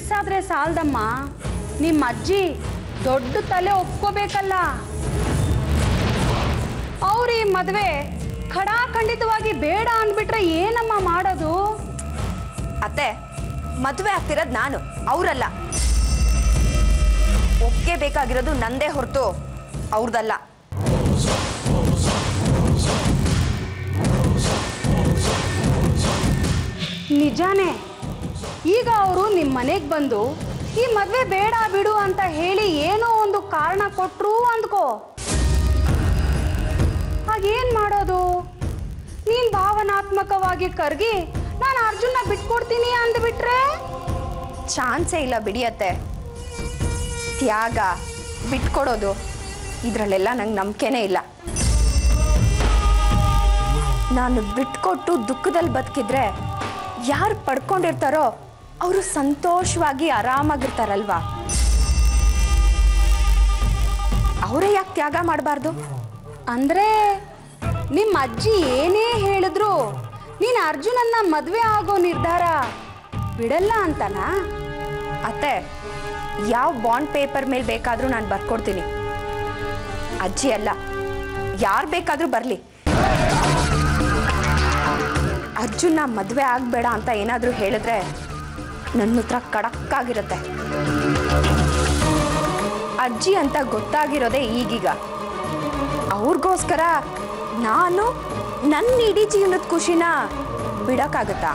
ವಯಸ್ಸಾದ್ರೆ ಸಾಲದಮ್ಮ, ನಿಮ್ಮ ಅಜ್ಜಿ ದೊಡ್ಡ ತಲೆ ಒಪ್ಕೋಬೇಕಲ್ಲ. ಅವ್ರ ಈ ಮದುವೆ ಖಡಾಖಂಡಿತವಾಗಿ ಬೇಡ ಅಂದ್ಬಿಟ್ರೆ ಏನಮ್ಮ ಮಾಡೋದು? ಅತ್ತೆ, ಮದುವೆ ಆಗ್ತಿರೋದು ನಾನು, ಅವರಲ್ಲ. ಒಪ್ಗೆ ಬೇಕಾಗಿರೋದು ನಂದೇ ಹೊರತು ಅವ್ರದಲ್ಲ. ನಿಜಾನೇ. ಈಗ ಅವರು ನಿಮ್ಮ ಮನೆಗೆ ಬಂದು ಈ ಮದುವೆ ಬೇಡ ಬಿಡು ಅಂತ ಹೇಳಿ ಏನೋ ಒಂದು ಕಾರಣ ಕೊಟ್ರು ಅಂದ್ಕೋ, ಹಾಗೇನ್ ಮಾಡೋದು? ನೀನ್ ಭಾವನಾತ್ಮಕವಾಗಿ ಕರ್ಗಿ ನಾನು ಅರ್ಜುನ್ನ ಬಿಟ್ಕೊಡ್ತೀನಿ ಅಂದ್ಬಿಟ್ರೆ? ಚಾನ್ಸೇ ಇಲ್ಲ ಬಿಡಿಯತ್ತೆ. ತ್ಯಾಗ, ಬಿಟ್ಕೊಡೋದು ಇದರಲ್ಲೆಲ್ಲ ನಂಗೆ ನಂಬಿಕೆನೇ ಇಲ್ಲ. ನಾನು ಬಿಟ್ಕೊಟ್ಟು ದುಃಖದಲ್ಲಿ ಬದುಕಿದ್ರೆ ಯಾರು ಪಡ್ಕೊಂಡಿರ್ತಾರೋ ಅವರು ಸಂತೋಷವಾಗಿ ಆರಾಮಾಗಿರ್ತಾರಲ್ವಾ. ಅವರೇ ಯಾಕೆ ತ್ಯಾಗ ಮಾಡಬಾರ್ದು? ಅಂದ್ರೆ ನಿಮ್ಮ ಅಜ್ಜಿ ಏನೇ ಹೇಳಿದ್ರು ನೀನು ಅರ್ಜುನನ್ನ ಮದುವೆ ಆಗೋ ನಿರ್ಧಾರ ಬಿಡಲ್ಲ ಅಂತನಾ? ಅತ್ತೆ, ಯಾವ ಬಾಂಡ್ ಪೇಪರ್ ಮೇಲೆ ಬೇಕಾದರೂ ನಾನು ಬರ್ಕೊಡ್ತೀನಿ. ಅಜ್ಜಿ ಅಲ್ಲ, ಯಾರು ಬೇಕಾದರೂ ಬರಲಿ. ಅರ್ಜುನ ಮದುವೆ ಆಗಬೇಡ ಅಂತ ಏನಾದರೂ ಹೇಳಿದ್ರೆ ನನ್ನ ಹತ್ರ ಕಡಕ್ಕಾಗಿರುತ್ತೆ. ಅಜ್ಜಿ ಅಂತ ಗೊತ್ತಾಗಿರೋದೇ ಈಗೀಗ. ಅವ್ರಿಗೋಸ್ಕರ ನಾನು ನನ್ನ ಇಡೀ ಜೀವನದ ಖುಷಿನ ಬಿಡೋಕ್ಕಾಗತ್ತಾ?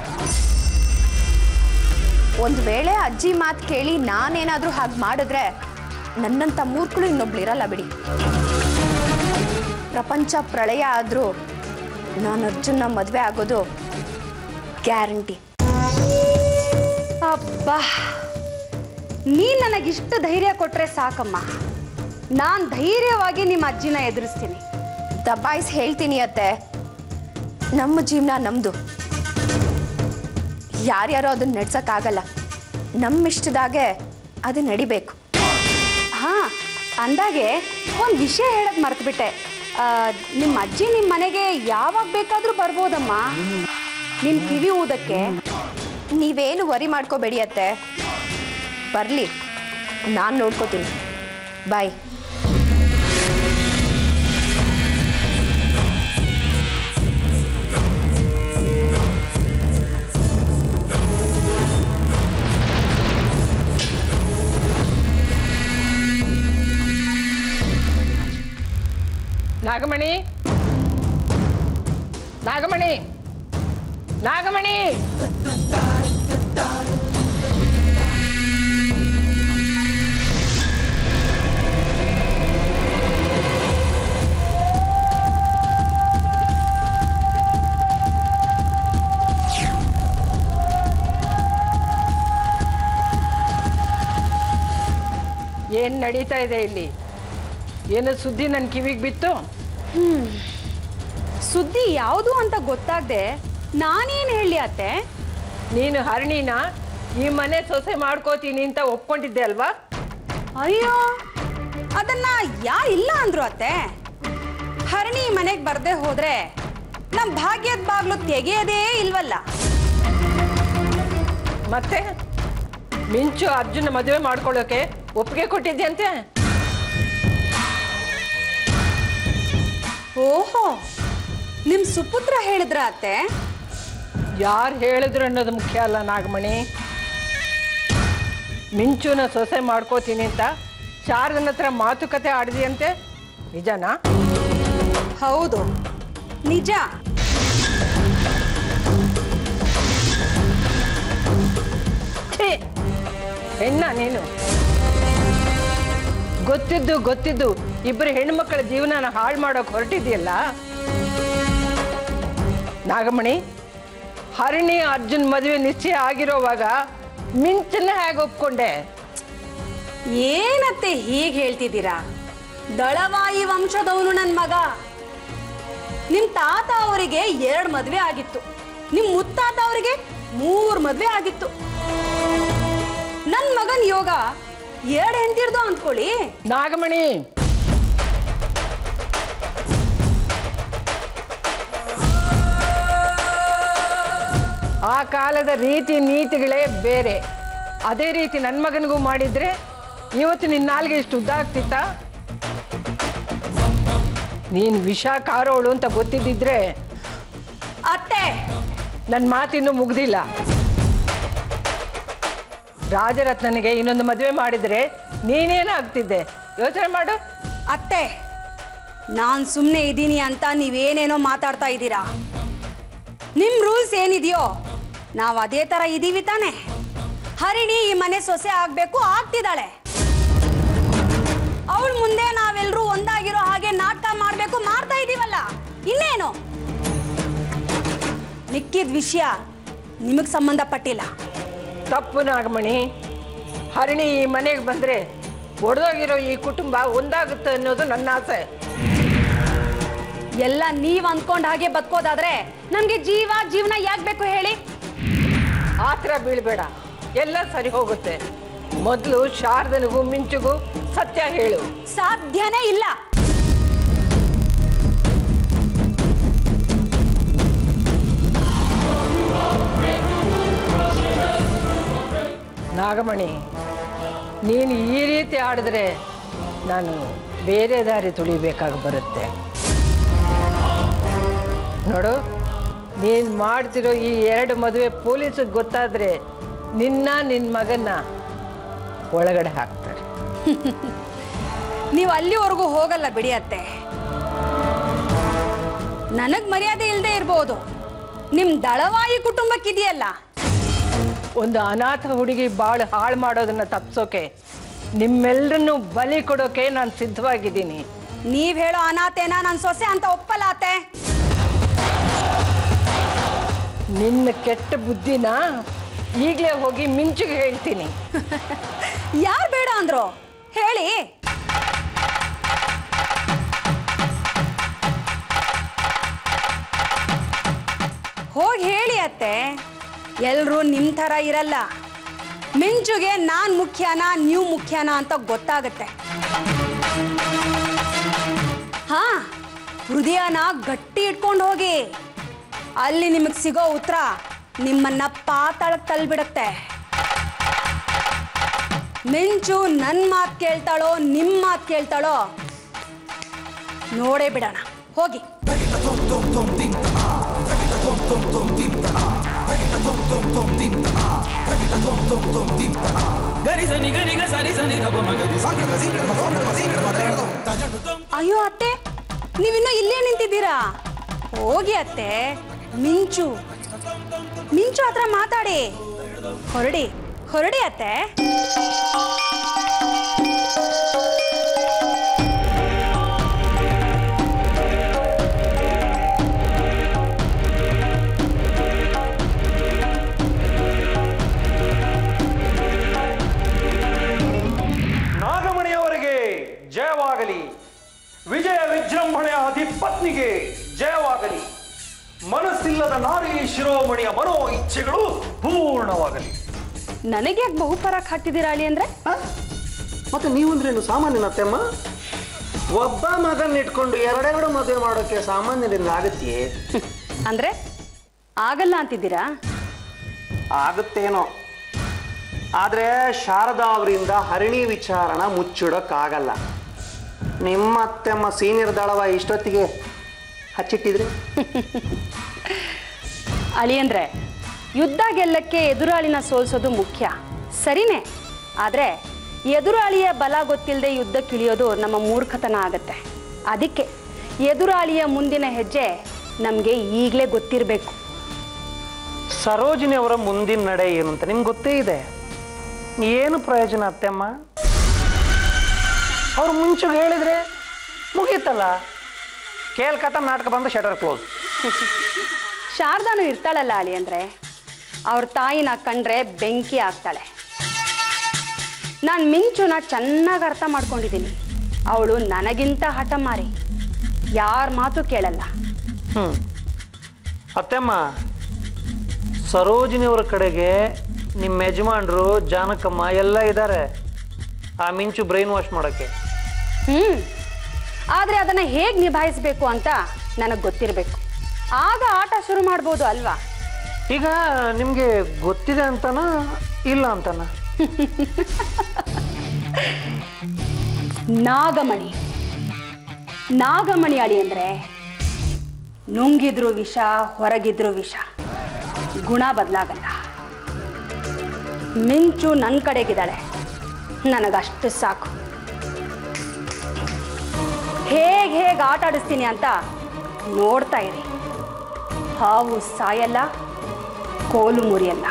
ಒಂದು ವೇಳೆ ಅಜ್ಜಿ ಮಾತು ಕೇಳಿ ನಾನೇನಾದರೂ ಹಾಗೆ ಮಾಡಿದ್ರೆ ನನ್ನಂಥ ಮೂರ್ಖಳು ಇನ್ನೊಬ್ಳಿರಲ್ಲ ಬಿಡಿ. ಪ್ರಪಂಚ ಪ್ರಳಯ ಆದರೂ ನಾನು ಅರ್ಜುನ ಮದುವೆ ಆಗೋದು ಗ್ಯಾರಂಟಿ. ಅಬ್ಬಾ, ನೀನು ನನಗಿಷ್ಟು ಧೈರ್ಯ ಕೊಟ್ರೆ ಸಾಕಮ್ಮ. ನಾನು ಧೈರ್ಯವಾಗಿ ನಿಮ್ಮ ಅಜ್ಜಿನ ಎದುರಿಸ್ತೀನಿ. ದಬಾಯಿಸಿ ಹೇಳ್ತೀನಿ ಅತ್ತೆ, ನಮ್ಮ ಜೀವನ ನಮ್ಮದು. ಯಾರ್ಯಾರೋ ಅದನ್ನ ನಡ್ಸೋಕ್ಕಾಗಲ್ಲ. ನಮ್ಮ ಇಷ್ಟದಾಗೆ ಅದು ನಡಿಬೇಕು. ಹಾಂ, ಅಂದಾಗೆ ಒಂದು ವಿಷಯ ಹೇಳೋದು ಮರೆತುಬಿಟ್ಟೆ. ನಿಮ್ಮ ಅಜ್ಜಿ ನಿಮ್ಮ ಮನೆಗೆ ಯಾವಾಗ ಬೇಕಾದರೂ ಬರ್ಬೋದಮ್ಮ, ನಿಮ್ಮ ಕಿವಿ ಊದಕ್ಕೆ. ನೀವೇನು ವರಿ ಮಾಡ್ಕೋಬೇಡಿ ಅತ್ತೆ, ಬರಲಿ, ನಾನು ನೋಡ್ಕೋತೀನಿ. ಬಾಯ್. ನಾಗಮಣಿ, ನಾಗಮಣಿ, ನಾಗಮಣಿ. ಏನ್ ನಡೀತಾ ಇದೆ ಇಲ್ಲಿ? ಏನು ಸುದ್ದಿ ನನ್ನ ಕಿವಿಗೆ ಬಿತ್ತು? ಸುದ್ದಿ ಯಾವುದು ಅಂತ ಗೊತ್ತಾಗದೆ ನಾನೇನು ಹೇಳಿ ಅತ್ತೆ? ನೀನು ಹರಣಿನ ಈ ಮನೆ ಸೊಸೆ ಮಾಡ್ಕೋತೀನಿ ಅಂತ ಒಪ್ಕೊಂಡಿದ್ದೆ ಅಲ್ವಾ? ಅಯ್ಯೋ, ಅದನ್ನ ಯಾರಿಲ್ಲ ಅಂದ್ರು ಅತ್ತೆ. ಹರಣಿ ಮನೆಗೆ ಬರ್ದೆ ಹೋದ್ರೆ ನಮ್ಮ ಭಾಗ್ಯದ ಬಾಗ್ಲು ತೆಗೆಯದೇ ಇಲ್ವಲ್ಲ. ಮತ್ತೆ ಮಿಂಚು ಅರ್ಜುನ ಮದುವೆ ಮಾಡ್ಕೊಳ್ಳೋಕೆ ಒಪ್ಪಿಗೆ ಕೊಟ್ಟಿದ್ಯಂತೆ? ಓಹೋ, ನಿಮ್ ಸುಪುತ್ರ ಹೇಳಿದ್ರ ಅತ್ತೆ? ಯಾರು ಹೇಳಿದ್ರು ಅನ್ನೋದು ಮುಖ್ಯ ಅಲ್ಲ ನಾಗಮಣಿ. ಮಿಂಚುನ ಸೊಸೆ ಮಾಡ್ಕೋತೀನಿ ಅಂತ ಶಾರದನ ಹತ್ರ ಮಾತುಕತೆ ಆಡಿದೆಯಂತೆ, ನಿಜನಾ? ಹೌದು, ನಿಜ. ಹೆಣ್ಣ ನೀನು? ಗೊತ್ತಿದ್ದು ಇಬ್ಬರು ಹೆಣ್ಮಕ್ಕಳ ಜೀವನನ ಹಾಳು ಮಾಡೋಕೆ ಹೊರಟಿದೆಯಲ್ಲ ನಾಗಮಣಿ. ಹರಣಿ ಅರ್ಜುನ್ ಮದುವೆ ನಿಶ್ಚಯ ಆಗಿರೋವಾಗ ಮಿಂಚನ್ನ ಹೇಗೆ ಒಪ್ಕೊಂಡೆ? ಏನತ್ತೆ ಹೀಗೆ ಹೇಳ್ತಿದ್ದೀರಾ? ದಳವಾಯಿ ವಂಶದವನು ನನ್ನ ಮಗ. ನಿಮ್ ತಾತ ಅವರಿಗೆ 2 ಮದುವೆ ಆಗಿತ್ತು, ನಿಮ್ ಮುತ್ತಾತ ಅವರಿಗೆ 3 ಮದುವೆ ಆಗಿತ್ತು. ನನ್ನ ಮಗನ್ ಯೋಗ 2 ಹೆಂಡ್ತಿರ್ದು ಅಂದ್ಕೊಳ್ಳಿ. ನಾಗಮಣಿ, ಆ ಕಾಲದ ರೀತಿ ನೀತಿಗಳೇ ಬೇರೆ. ಅದೇ ರೀತಿ ನನ್ನ ಮಗನಿಗೂ ಮಾಡಿದ್ರೆ ಇವತ್ತು ನಿನ್ನ ನಾಲ್ಗೆ ಇಷ್ಟು ಉದ್ದ ಆಗ್ತಿತ್ತ? ನೀನು ವಿಷ ಕಾರೋಳು ಅಂತ ಗೊತ್ತಿದ್ದಿದ್ರೆ ಅತ್ತೆ, ನನ್ನ ಮಾತಿನ್ನೂ ಮುಗ್ದಿಲ್ಲ. ರಾಜರತ್ನನಿಗೆ ಇನ್ನೊಂದು ಮದುವೆ ಮಾಡಿದ್ರೆ ನೀನೇನಾಗ್ತಿದ್ದೆ ಯೋಚನೆ ಮಾಡು. ಅತ್ತೆ, ನಾನು ಸುಮ್ಮನೆ ಇದ್ದೀನಿ ಅಂತ ನೀವೇನೇನೋ ಮಾತಾಡ್ತಾ ಇದ್ದೀರಾ. ನಿಮ್ಮ ರೂಲ್ಸ್ ಏನಿದೆಯೋ ನಾವು ಅದೇ ಥರ ಇದ್ದೀವಿ ತಾನೆ. ಹರಿಣಿ ಈ ಮನೆ ಸೊಸೆ ಆಗಬೇಕು, ಆಗ್ತಿದ್ದಾಳೆ. ಅವಳ ಮುಂದೆ ನಾವೆಲ್ಲರೂ ಒಂದಾಗಿರೋ ಹಾಗೆ ನಾಟಕ ಮಾಡಬೇಕು, ಮಾಡ್ತಾ ಇದ್ದೀವಲ್ಲ, ಇನ್ನೇನು? ಮಿಕ್ಕಿದ ವಿಷಯ ನಿಮಗೆ ಸಂಬಂಧಪಟ್ಟಿಲ್ಲ. ತಪ್ಪು ನಾಗಮಣಿ. ಹರಿಣಿ ಈ ಮನೆಗೆ ಬಂದರೆ ಒಡೆದೋಗಿರೋ ಈ ಕುಟುಂಬ ಒಂದಾಗುತ್ತೆ ಅನ್ನೋದು ನನ್ನ ಆಸೆ. ಎಲ್ಲ ನೀವ್ ಅಂದ್ಕೊಂಡ್ ಹಾಗೆ ಬದುಕೋದಾದ್ರೆ ನಮ್ಗೆ ಜೀವನ ಯಾಕೆ ಬೇಕು ಹೇಳಿ? ಆತರ ಬೀಳ್ಬೇಡ, ಎಲ್ಲ ಸರಿ ಹೋಗುತ್ತೆ. ಮೊದಲು ಶಾರದನಿಗೂ ಮಿಂಚುಗೂ ಸತ್ಯ ಹೇಳು. ಸಾಧ್ಯನೇ ಇಲ್ಲ. ನಾಗಮಣಿ, ನೀನು ಈ ರೀತಿ ಆಡಿದ್ರೆ ನಾನು ಬೇರೆ ದಾರಿ ತುಳಿಬೇಕಾಗಿ ಬರುತ್ತೆ. ನೋಡು, ನೀನು ಮಾಡ್ತಿರೋ ಈ 2 ಮದುವೆ ಪೊಲೀಸಿಗೆ ಗೊತ್ತಾದರೆ ನಿನ್ನ ಮಗನ್ನ ಒಳಗಡೆ ಹಾಕ್ತಾರೆ. ನೀವು ಅಲ್ಲಿವರೆಗೂ ಹೋಗಲ್ಲ ಬಿಡಿ ಅತ್ತೆ. ನನಗ್ ಮರ್ಯಾದೆ ಇಲ್ಲದೆ ಇರ್ಬೋದು, ನಿಮ್ ದಳವಾಯಿ ಕುಟುಂಬಕ್ಕಿದೆಯಲ್ಲ. ಒಂದು ಅನಾಥ ಹುಡುಗಿ ಬಾಳು ಹಾಳು ಮಾಡೋದನ್ನ ತಪ್ಪಿಸೋಕೆ, ನಿಮ್ಮೆಲ್ಲರನ್ನು ಬಲಿ ಕೊಡೋಕೆ ನಾನು ಸಿದ್ಧವಾಗಿದ್ದೀನಿ. ನೀವ್ ಹೇಳೋ ಅನಾಥೇನ ನನ್ನ ಸೊಸೆ ಅಂತ ಒಪ್ಪಲ್ಲ ಅತ್ತೆ. ನಿನ್ನ ಕೆಟ್ಟ ಬುದ್ಧಿನ ಈಗಲೇ ಹೋಗಿ ಮಿಂಚಿಗೆ ಹೇಳ್ತೀನಿ. ಯಾರು ಬೇಡ ಅಂದ್ರು ಹೇಳಿ. ಹೋಗಿ ಹೇಳಿ ಅತ್ತೆ. ಎಲ್ರೂ ನಿಮ್ ಥರ ಇರಲ್ಲ. ಮಿಂಚುಗೆ ನಾನ್ ಮುಖ್ಯನಾ ನೀವು ಮುಖ್ಯನಾ ಅಂತ ಗೊತ್ತಾಗತ್ತೆ. ಹಾ, ಹೃದಯನ ಗಟ್ಟಿ ಇಟ್ಕೊಂಡು ಹೋಗಿ. ಅಲ್ಲಿ ನಿಮಗೆ ಸಿಗೋ ಉತ್ತರ ನಿಮ್ಮನ್ನ ಪಾತಾಳಕ್ಕೆ ತಳ್ಳಿಬಿಡತ್ತೆ. ಮಿಂಚು ನನ್ನ ಮಾತು ಕೇಳ್ತಾಳೋ ನಿಮ್ಮ ಮಾತು ಕೇಳ್ತಾಳೋ ನೋಡೇ ಬಿಡೋಣ. ಹೋಗಿ. ಅಯ್ಯೋ ಅತ್ತೆ, ನೀವಿನ್ನೂ ಇಲ್ಲೇ ನಿಂತಿದ್ದೀರಾ? ಹೋಗಿ ಅತ್ತೆ. ಮಿಂಚು ಹತ್ರ ಮಾತಾಡಿ. ಹೊರಡಿ ಅತ್ತೆ. ನಾಗಮಣಿಯವರಿಗೆ ಜಯವಾಗಲಿ. ವಿಜಯ ವಿಜೃಂಭಣೆಯ ಅಧಿಪತ್ನಿಗೆ ಜಯವಾಗಲಿ. ಮನಸ್ಸಿಲ್ಲದ ನಾರಿ ಶಿರೋಮಣಿಯ ಮನೋ ಇಚ್ಛೆಗಳು ಪೂರ್ಣವಾಗಲಿ. ನನಗೆ ಯಾಕೆ ಬಹುಪರಾಕ್ ಹಾಕ್ತಿದ್ದೀರಾ ಅಳಿ ಅಂದ್ರೆ? ಮತ್ತೆ ನೀವಂದ್ರೇನು ಸಾಮಾನ್ಯನತ್ತಮ್ಮ? ಒಬ್ಬ ಮಗನ್ ಇಟ್ಕೊಂಡು 2 ಮದುವೆ ಮಾಡೋಕೆ ಸಾಮಾನ್ಯರಿಂದ ಆಗತ್ತೆಯೇ? ಅಂದ್ರೆ ಆಗಲ್ಲ ಅಂತಿದ್ದೀರಾ? ಆಗುತ್ತೇನೋ, ಆದ್ರೆ ಶಾರದಾ ಅವರಿಂದ ಹರಿಣಿ ವಿಚಾರಣ ಮುಚ್ಚಿಡೋಕ್ಕಾಗಲ್ಲ. ನಿಮ್ಮ ಅತ್ತೆಮ್ಮ ಸೀನಿಯರ್ ದಳವ ಇಷ್ಟೊತ್ತಿಗೆ ಹಚ್ಚಿಟ್ಟಿದ್ರಿ. ಅಳಿ ಅಂದ್ರೆ ಯುದ್ಧ ಗೆಲ್ಲಕ್ಕೆ ಎದುರಾಳಿನ ಸೋಲ್ಸೋದು ಮುಖ್ಯ, ಸರಿನೇ. ಆದ್ರೆ ಎದುರಾಳಿಯ ಬಲ ಗೊತ್ತಿಲ್ಲದೆ ಯುದ್ಧಕ್ಕಿಳಿಯೋದು ನಮ್ಮ ಮೂರ್ಖತನ ಆಗತ್ತೆ. ಅದಕ್ಕೆ ಎದುರಾಳಿಯ ಮುಂದಿನ ಹೆಜ್ಜೆ ನಮಗೆ ಈಗಲೇ ಗೊತ್ತಿರಬೇಕು. ಸರೋಜಿನಿ ಅವರ ಮುಂದಿನ ನಡೆ ಏನು ಅಂತ ನಿಮ್ಗೆ ಗೊತ್ತೇ ಇದೆ. ಏನು ಪ್ರಯೋಜನ ಅತ್ತೆಮ್ಮ? ಅವ್ರು ಮುಂಚೆಗೆ ಹೇಳಿದ್ರೆ ಮುಗೀತಲ್ಲ. ಕೇಳ್ಕತ್ತ ನಾಟಕ ಬಂದು ಶಟರ್ ಕ್ಲೋಸ್. ಶಾರದಾನು ಇರ್ತಾಳಲ್ಲ ಅಳಿ ಅಂದ್ರೆ, ಅವ್ರ ತಾಯಿನ ಕಂಡ್ರೆ ಬೆಂಕಿ ಆಗ್ತಾಳೆ. ನಾನು ಮಿಂಚುನ ಚೆನ್ನಾಗಿ ಅರ್ಥ ಮಾಡ್ಕೊಂಡಿದ್ದೀನಿ. ಅವಳು ನನಗಿಂತ ಹಠಮಾರಿ, ಯಾರ ಮಾತು ಕೇಳಲ್ಲ. ಅತ್ತೆಮ್ಮ, ಸರೋಜಿನಿಯವರ ಕಡೆಗೆ ನಿಮ್ಮ ಯಜಮಾನ್ರು ಜಾನಕಮ್ಮ ಎಲ್ಲ ಇದ್ದಾರೆ ಆ ಮಿಂಚು ಬ್ರೈನ್ ವಾಶ್ ಮಾಡೋಕ್ಕೆ. ಆದರೆ ಅದನ್ನು ಹೇಗೆ ನಿಭಾಯಿಸಬೇಕು ಅಂತ ನನಗೆ ಗೊತ್ತಿರಬೇಕು. ಆಗ ಆಟ ಶುರು ಮಾಡ್ಬೋದು ಅಲ್ವಾ? ಈಗ ನಿಮಗೆ ಗೊತ್ತಿದೆ ಅಂತನಾ ಇಲ್ಲ ಅಂತನಾ? ನಾಗಮಣಿ ನಾಗಮಣಿ ಅಳಿ ಅಂದ್ರೆ ನುಂಗಿದ್ರು ವಿಷ, ಹೊರಗಿದ್ರು ವಿಷ, ಗುಣ ಬದಲಾಗಲ್ಲ. ಮಿಂಚು ನನ್ನ ಕಡೆಗಿದ್ದಾಳೆ, ನನಗಷ್ಟು ಸಾಕು. ಹೇಗೆ ಆಟ ಆಡಿಸ್ತೀನಿ ಅಂತ ನೋಡ್ತಾ ಇರಿ. ಹಾವು ಸಾಯಲ್ಲ, ಕೋಲು ಮುರಿಯಲ್ಲ.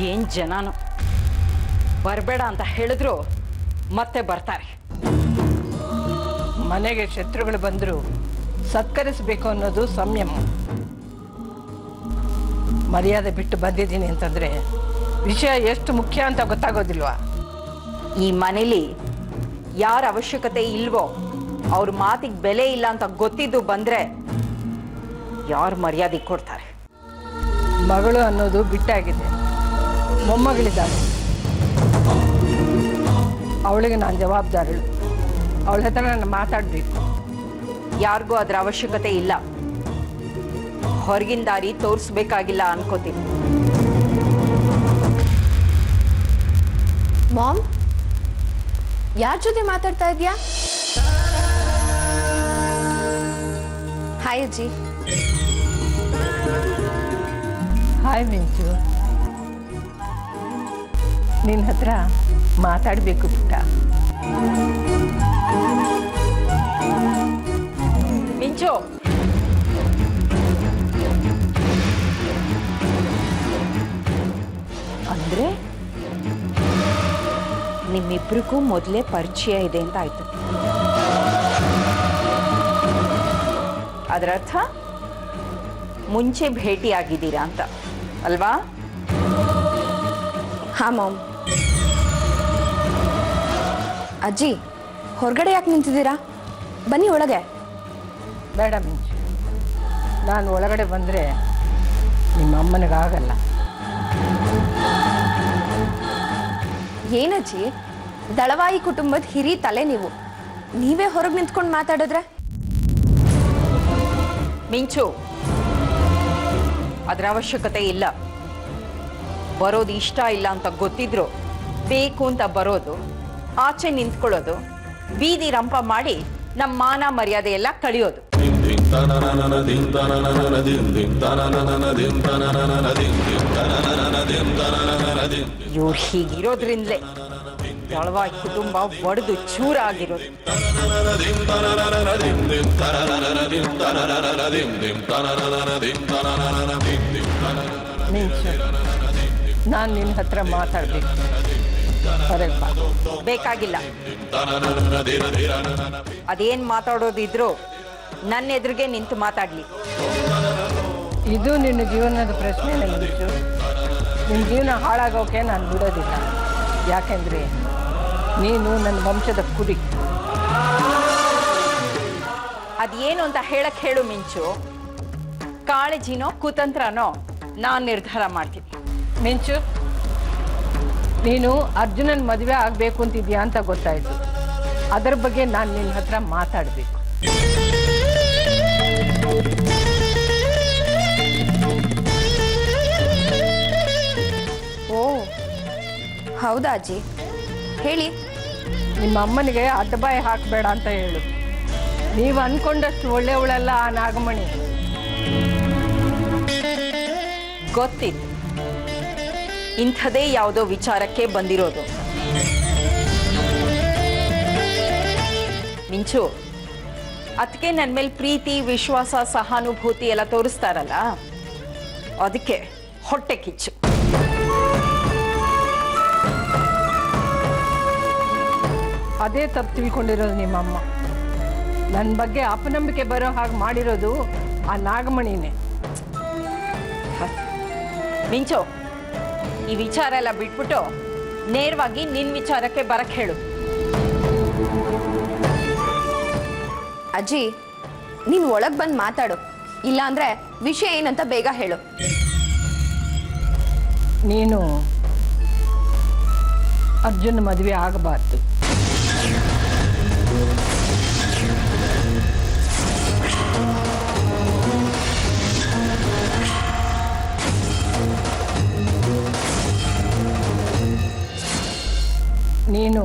ಏನ್ ಜನನು ಬರಬೇಡ ಅಂತ ಹೇಳಿದ್ರು ಮತ್ತೆ ಬರ್ತಾರೆ. ಮನೆಗೆ ಶತ್ರುಗಳು ಬಂದರೂ ಸತ್ಕರಿಸಬೇಕು ಅನ್ನೋದು ಸಂಯಮ. ಮರ್ಯಾದೆ ಬಿಟ್ಟು ಬಂದಿದ್ದೀನಿ ಅಂತಂದ್ರೆ ವಿಷಯ ಎಷ್ಟು ಮುಖ್ಯ ಅಂತ ಗೊತ್ತಾಗೋದಿಲ್ವಾ? ಈ ಮನೇಲಿ ಯಾರ ಅವಶ್ಯಕತೆ ಇಲ್ವೋ ಅವ್ರ ಮಾತಿಗೆ ಬೆಲೆ ಇಲ್ಲ ಅಂತ ಗೊತ್ತಿದ್ದು ಬಂದ್ರೆ ಯಾರು ಮರ್ಯಾದೆ ಕೊಡ್ತಾರೆ? ಮಗಳು ಅನ್ನೋದು ಬಿಟ್ಟಾಗಿದೆ, ಮೊಮ್ಮಗಳಿದ್ದಾಳೆ. ಅವಳಿಗೆ ನಾನು ಜವಾಬ್ದಾರಳು. ಅವಳ ಹತ್ರ ನಾನು ಮಾತಾಡಬೇಕು. ಯಾರಿಗೂ ಅದರ ಅವಶ್ಯಕತೆ ಇಲ್ಲ. ಹೊರಗಿನ ದಾರಿ ತೋರಿಸ್ಬೇಕಾಗಿಲ್ಲ ಅನ್ಕೋತೀನಿ. ಮಾಮ್, ಯಾರ ಜೊತೆ ಮಾತಾಡ್ತಾ ಇದೆಯಾ? ಹಾಯ್ ಅಜ್ಜಿ. ಹಾಯ್ ಮಿಂಚು, ನಿನ್ನ ಹತ್ರ ಮಾತಾಡಬೇಕು ಪುಟ್ಟ. ಮಿಂಚು, ಅಂದ್ರೆ ನಿಮ್ಮಿಬ್ರಿಗೂ ಮೊದಲೇ ಪರಿಚಯ ಇದೆ ಅಂತ ಆಯ್ತು. ಅದರ ಅರ್ಥ ಮುಂಚೆ ಭೇಟಿಯಾಗಿದ್ದೀರಾ ಅಂತ ಅಲ್ವಾ? ಹಾ ಮಾಮ್. ಅಜ್ಜಿ, ಹೊರಗಡೆ ಯಾಕೆ ನಿಂತಿದ್ದೀರಾ? ಬನ್ನಿ ಒಳಗೆ. ಬೇಡ ಮಿಂಚು, ನಾನು ಒಳಗಡೆ ಬಂದರೆ ನಿಮ್ಮ ಅಮ್ಮನಿಗಾಗಲ್ಲ. ಏನಜ್ಜಿ, ದಳವಾಯಿ ಕುಟುಂಬದ ಹಿರಿ ತಲೆ ನೀವು. ನೀವೇ ಹೊರಗೆ ನಿಂತ್ಕೊಂಡು ಮಾತಾಡಿದ್ರೆ? ಮಿಂಚು, ಅದರ ಅವಶ್ಯಕತೆ ಇಲ್ಲ. ಬರೋದು ಇಷ್ಟ ಇಲ್ಲ ಅಂತ ಗೊತ್ತಿದ್ರು ಬೇಕು ಅಂತ ಬರೋದು, ಆಚೆ ನಿಂತ್ಕೊಳ್ಳೋದು, ಬೀದಿ ರಂಪ ಮಾಡಿ ನಮ್ಮ ಮಾನ ಮರ್ಯಾದೆ ಎಲ್ಲ ಕಳಿಯೋದು. ಇವ್ರು ಹೀಗಿರೋದ್ರಿಂದಲೇ ದಳವಾಯಿ ಕುಟುಂಬ ಒಡೆದು ಚೂರ ಆಗಿರೋದು. ಮಿಂಚು, ನಾನು ನಿನ್ನ ಹತ್ರ ಮಾತಾಡಬೇಕು. ಹೊರಗೆ ಬಾ. ಬೇಕಾಗಿಲ್ಲ. ಅದೇನ್ ಮಾತಾಡೋದಿದ್ರು ನನ್ನ ಎದುರಿಗೆ ನಿಂತು ಮಾತಾಡ್ಲಿ. ಇದು ನಿನ್ನ ಜೀವನದ ಪ್ರಶ್ನೆನೇ ಮಿಂಚು. ನಿನ್ನ ಜೀವನ ಹಾಳಾಗೋಕೆ ನಾನು ಬಿಡೋದಿಲ್ಲ. ಯಾಕೆಂದ್ರೆ ನೀನು ನನ್ನ ವಂಶದ ಕುಡಿ. ಅದೇನು ಅಂತ ಹೇಳಕ್ ಹೇಳು ಮಿಂಚು. ಕಾಳಜಿನೋ ಕುತಂತ್ರನೋ ನಾನು ನಿರ್ಧಾರ ಮಾಡ್ತೀನಿ. ಮಿಂಚು, ನೀನು ಅರ್ಜುನನ್ ಮದುವೆ ಆಗಬೇಕು ಅಂತಿದ್ಯಾ ಅಂತ ಗೊತ್ತಾಯ್ತು. ಅದರ ಬಗ್ಗೆ ನಾನು ನಿನ್ನ ಹತ್ರ ಮಾತಾಡಬೇಕು. ಓ ಹೌದಾ ಅಜ್ಜಿ, ಹೇಳಿ. ನಿಮ್ಮ ಅಮ್ಮನಿಗೆ ಅಡ್ಡಬಾಯಿ ಹಾಕಬೇಡ ಅಂತ ಹೇಳು. ನೀವು ಅನ್ಕೊಂಡಷ್ಟು ಒಳ್ಳೆಯವಳೆಲ್ಲ ಆ ನಾಗಮಣಿ. ಗೊತ್ತಿತ್ತು ಇಂಥದೇ ಯಾವುದೋ ವಿಚಾರಕ್ಕೆ ಬಂದಿರೋದು. ಮಿಂಚು, ಅದಕ್ಕೆ ನನ್ನ ಮೇಲೆ ಪ್ರೀತಿ ವಿಶ್ವಾಸ ಸಹಾನುಭೂತಿ ಎಲ್ಲ ತೋರಿಸ್ತಾರಲ್ಲ, ಅದಕ್ಕೆ ಹೊಟ್ಟೆ ಕಿಚ್ಚು. ಅದೇ ತಪ್ಪು ತಿಳ್ಕೊಂಡಿರೋದು ನಿಮ್ಮಮ್ಮ. ನನ್ನ ಬಗ್ಗೆ ಅಪನಂಬಿಕೆ ಬರೋ ಹಾಗೆ ಮಾಡಿರೋದು ಆ ನಾಗಮಣಿನೇ. ಮಿಂಚು, ಈ ವಿಚಾರ ಎಲ್ಲ ಬಿಟ್ಬಿಟ್ಟು ನೇರವಾಗಿ ನಿನ್ನ ವಿಚಾರಕ್ಕೆ ಬರಕ್ಕೆ ಹೇಳು. ಅಜ್ಜಿ, ನೀನು ಒಳಗೆ ಬಂದು ಮಾತಾಡು, ಇಲ್ಲಾಂದ್ರೆ ವಿಷಯ ಏನಂತ ಬೇಗ ಹೇಳು. ನೀನು ಅರ್ಜುನ್ ಮದುವೆ ಆಗಬಾರ್ದು. ನೀನು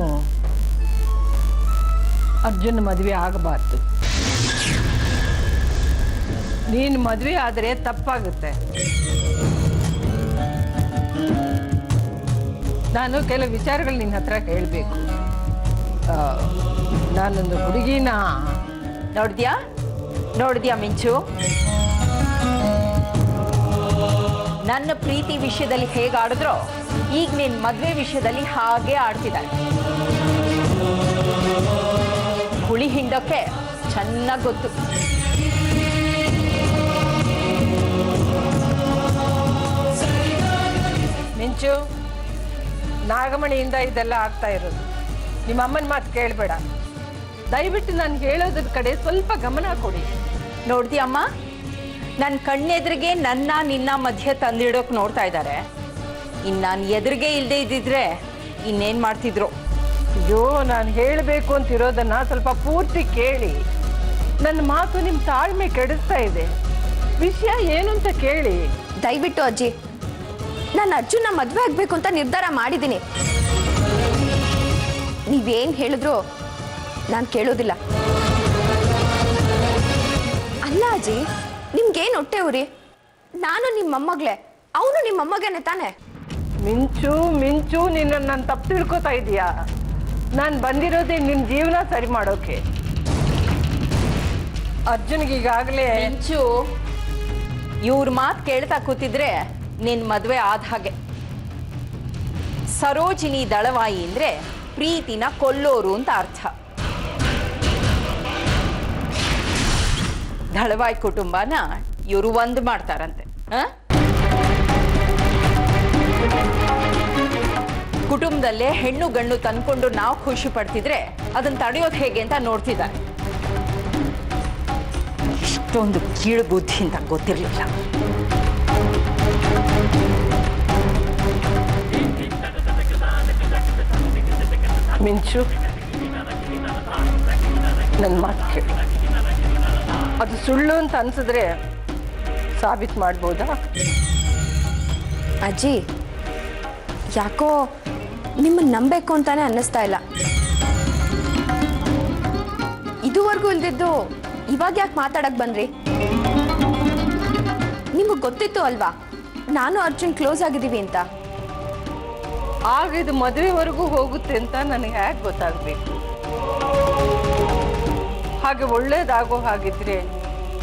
ಅರ್ಜುನ್ ಮದುವೆ ಆಗಬಾರ್ದು. ನೀನು ಮದುವೆ ಆದರೆ ತಪ್ಪಾಗುತ್ತೆ. ನಾನು ಕೆಲವು ವಿಚಾರಗಳು ನಿನ್ನ ಹತ್ರ ಹೇಳಬೇಕು. ನಾನೊಂದು ಹುಡುಗಿನ ನೋಡಿದ್ಯಾ ಮಿಂಚು? ನನ್ನ ಪ್ರೀತಿ ವಿಷಯದಲ್ಲಿ ಹೇಗೆ ಆಡಿದ್ರೋ ಈಗ ನಿನ್ನ ಮದುವೆ ವಿಷಯದಲ್ಲಿ ಹಾಗೆ ಆಡ್ತಿದ್ದಾರೆ. ಹುಳಿ ಹಿಂಡೋಕೆ ಚೆನ್ನಾಗಿ ಗೊತ್ತು. ಮಿಂಚು, ನಾಗಮಣಿಯಿಂದ ಇದೆಲ್ಲ ಆಗ್ತಾ ಇರೋದು. ನಿಮ್ಮ ಅಮ್ಮನ ಮಾತು ಕೇಳಬೇಡ. ದಯವಿಟ್ಟು ನಾನು ಹೇಳೋದ್ರ ಕಡೆ ಸ್ವಲ್ಪ ಗಮನ ಕೊಡಿ. ನೋಡ್ತೀಯಮ್ಮ, ನನ್ನ ಕಣ್ಣೆದುರಿಗೆ ನನ್ನ ನಿನ್ನ ಮಧ್ಯೆ ತಂದಿಡೋಕೆ ನೋಡ್ತಾ ಇದ್ದಾರೆ. ಇನ್ನು ನಾನು ಎದುರಿಗೆ ಇಲ್ಲದೆ ಇದ್ದಿದ್ರೆ ಇನ್ನೇನು ಮಾಡ್ತಿದ್ರು? ಅಯ್ಯೋ, ನಾನು ಹೇಳಬೇಕು ಅಂತಿರೋದನ್ನ ಸ್ವಲ್ಪ ಪೂರ್ತಿ ಕೇಳಿ. ನನ್ನ ಮಾತು ನಿಮ್ಮ ತಾಳ್ಮೆ ಕೆಡಿಸ್ತಾ ಇದೆ. ವಿಷಯ ಏನು ಅಂತ ಕೇಳಿ. ದಯವಿಟ್ಟು ಅಜ್ಜಿ, ನಾನು ಅರ್ಜುನ ಮದುವೆ ಆಗ್ಬೇಕು ಅಂತ ನಿರ್ಧಾರ ಮಾಡಿದ್ದೀನಿ. ನೀವೇನು ಹೇಳಿದ್ರು ನಾನು ಕೇಳೋದಿಲ್ಲ. ಅಲ್ಲ ಅಜ್ಜಿ, ನಿಮ್ಗೇನು ಹೊಟ್ಟೆ ಉರಿ? ನಾನು ನಿಮ್ಮ ಮೊಮ್ಮಗಳೇ, ಅವನು ನಿಮ್ಮ ಮೊಮ್ಮಗನೇ ತಾನೆ? ಮಿಂಚು, ನಿನ್ನನ್ನು ನಾನು ತಪ್ಪು ತಿಳ್ಕೊತಾ ಇದೀಯಾ? ನಾನು ಬಂದಿರೋದೇ ನಿನ್ನ ಜೀವನ ಸರಿ ಮಾಡೋಕೆ. ಅರ್ಜುನ್ಗೀಗಾಗಲೇ ಮಿಂಚು, ಇವ್ರ ಮಾತು ಕೇಳ್ತಾ ಕೂತಿದ್ರೆ ನಿನ್ನ ಮದುವೆ ಆದ ಹಾಗೆ. ಸರೋಜಿನಿ ದಳವಾಯಿ ಅಂದ್ರೆ ಪ್ರೀತಿನ ಕೊಲ್ಲೋರು ಅಂತ ಅರ್ಥ. ದಳವಾಯಿ ಕುಟುಂಬನ ಇವರು ಒಂದು ಮಾಡ್ತಾರಂತೆ. ಕುಟುಂಬದಲ್ಲೇ ಹೆಣ್ಣು ಗಂಡು ತಂದ್ಕೊಂಡು ನಾವು ಖುಷಿ ಪಡ್ತಿದ್ರೆ ಅದನ್ನ ತಡೆಯೋದು ಹೇಗೆ ಅಂತ ನೋಡ್ತಿದ್ದಾರೆ. ಇಷ್ಟೊಂದು ಕೀಳು ಬುದ್ಧಿ ಅಂತ ಗೊತ್ತಿರಲಿಲ್ಲ. ಮಿಂಚು, ನನ್ನ ಮಾತು ಕೇಳಿ. ಅದು ಸುಳ್ಳು ಅಂತ ಅನ್ಸಿದ್ರೆ ಸಾಬೀತು ಮಾಡ್ಬೋದಾ? ಅಜ್ಜಿ, ಯಾಕೋ ನಿಮ್ಮನ್ನು ನಂಬೇಕು ಅಂತಾನೆ ಅನ್ನಿಸ್ತಾ ಇಲ್ಲ. ಇದುವರೆಗೂ ಇಲ್ದಿದ್ದು ಇವಾಗ ಯಾಕೆ ಮಾತಾಡಕ್ ಬಂದ್ರಿ? ನಿಮಗೆ ಗೊತ್ತಿತ್ತು ಅಲ್ವಾ ನಾನು ಅರ್ಜುನ್ ಕ್ಲೋಸ್ ಆಗಿದ್ದೀವಿ ಅಂತ? ಆಗ ಇದು ಮದುವೆವರೆಗೂ ಹೋಗುತ್ತೆ ಅಂತ ನನಗೆ ಯಾಕೆ ಗೊತ್ತಾಗಬೇಕು? ಹಾಗೆ ಒಳ್ಳೇದಾಗೋ ಹಾಗಿದ್ರೆ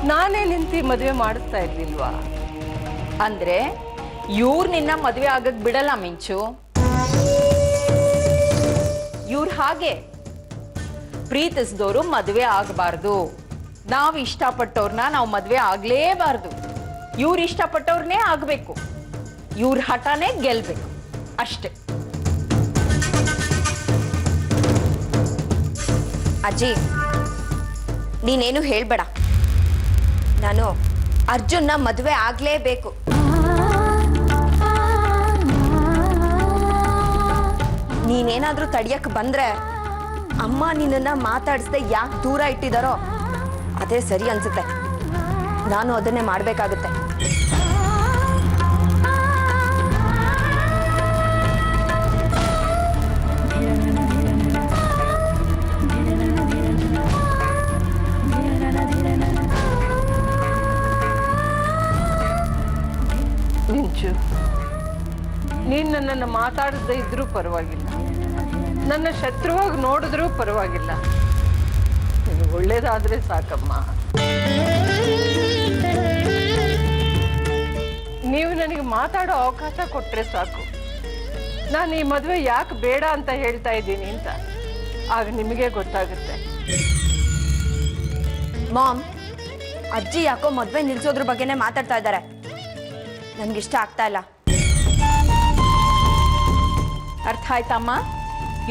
ನಾನೇ ನಿಂತು ಮದುವೆ ಮಾಡಿಸ್ತಾ ಇರ್ಲಿಲ್ವಾ? ಅಂದ್ರೆ ಇವ್ರು ನಿನ್ನ ಮದುವೆ ಆಗಕ್ ಬಿಡಲ್ಲ ಮಿಂಚು. ಇವ್ರು ಹಾಗೆ ಪ್ರೀತಿಸಿದವರು ಮದುವೆ ಆಗಬಾರ್ದು. ನಾವು ಇಷ್ಟಪಟ್ಟವ್ರನ್ನ ನಾವು ಮದುವೆ ಆಗ್ಲೇಬಾರ್ದು. ಇವ್ರು ಇಷ್ಟಪಟ್ಟವ್ರನ್ನೇ ಆಗ್ಬೇಕು. ಇವ್ರ ಹಠನೇ ಗೆಲ್ಬೇಕು ಅಷ್ಟೇ. ಅಜ್ಜಿ, ನೀನೇನು ಹೇಳ್ಬೇಡ. ನಾನು ಅರ್ಜುನ್ನ ಮದುವೆ ಆಗ್ಲೇಬೇಕು. ನೀನೇನಾದ್ರೂ ತಡಿಯಕ್ ಬಂದ್ರೆ ಅಮ್ಮ ನಿನ್ನನ್ನ ಮಾತಾಡಿಸ್ದೆ ಯಾಕೆ ದೂರ ಇಟ್ಟಿದಾರೋ ಅದೇ ಸರಿ ಅನ್ಸುತ್ತೆ. ನಾನು ಅದನ್ನೇ ಮಾಡ್ಬೇಕಾಗುತ್ತೆ. ಮಿಂಚು, ನೀನು ನನ್ನನ್ನು ಮಾತಾಡದೇ ಇದ್ರೂ ಪರವಾಗಿಲ್ಲ, ನನ್ನ ಶತ್ರುವಾಗಿ ನೋಡಿದ್ರೂ ಪರವಾಗಿಲ್ಲ. ನಿನಗೆ ಒಳ್ಳೇದಾದ್ರೆ ಸಾಕಮ್ಮ. ನೀವು ನನಗೆ ಮಾತಾಡೋ ಅವಕಾಶ ಕೊಟ್ರೆ ಸಾಕು. ನಾನು ಈ ಮದುವೆ ಯಾಕೆ ಬೇಡ ಅಂತ ಹೇಳ್ತಾ ಇದ್ದೀನಿ ಅಂತ ಆಗ ನಿಮಗೆ ಗೊತ್ತಾಗುತ್ತೆ. ಮಾಮ್, ಅಜ್ಜಿ ಯಾಕೋ ಮದ್ವೆ ನಿಲ್ಸೋದ್ರ ಬಗ್ಗೆನೇ ಮಾತಾಡ್ತಾ ಇದ್ದಾರೆ. ನನ್ಗಿಷ್ಟ ಆಗ್ತಾ ಇಲ್ಲ. ಅರ್ಥ ಆಯ್ತಮ್ಮ?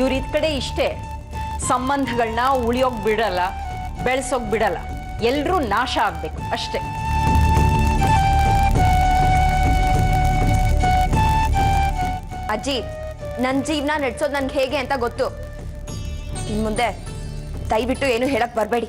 ಇವ್ರ ಇದ್ ಕಡೆ ಇಷ್ಟೇ, ಸಂಬಂಧಗಳನ್ನ ಉಳಿಯೋಗ್ ಬಿಡಲ್ಲ, ಬೆಳೆಸೋಕ್ ಬಿಡಲ್ಲ, ಎಲ್ರೂ ನಾಶ ಆಗ್ಬೇಕು ಅಷ್ಟೇ. ಅಜ್ಜಿ, ನನ್ನ ಜೀವನ ನಡೆಸೋದು ನನ್ಗೆ ಹೇಗೆ ಅಂತ ಗೊತ್ತು. ಇನ್ ಮುಂದೆ ದಯವಿಟ್ಟು ಏನು ಹೇಳಕ್ ಬರಬೇಡಿ.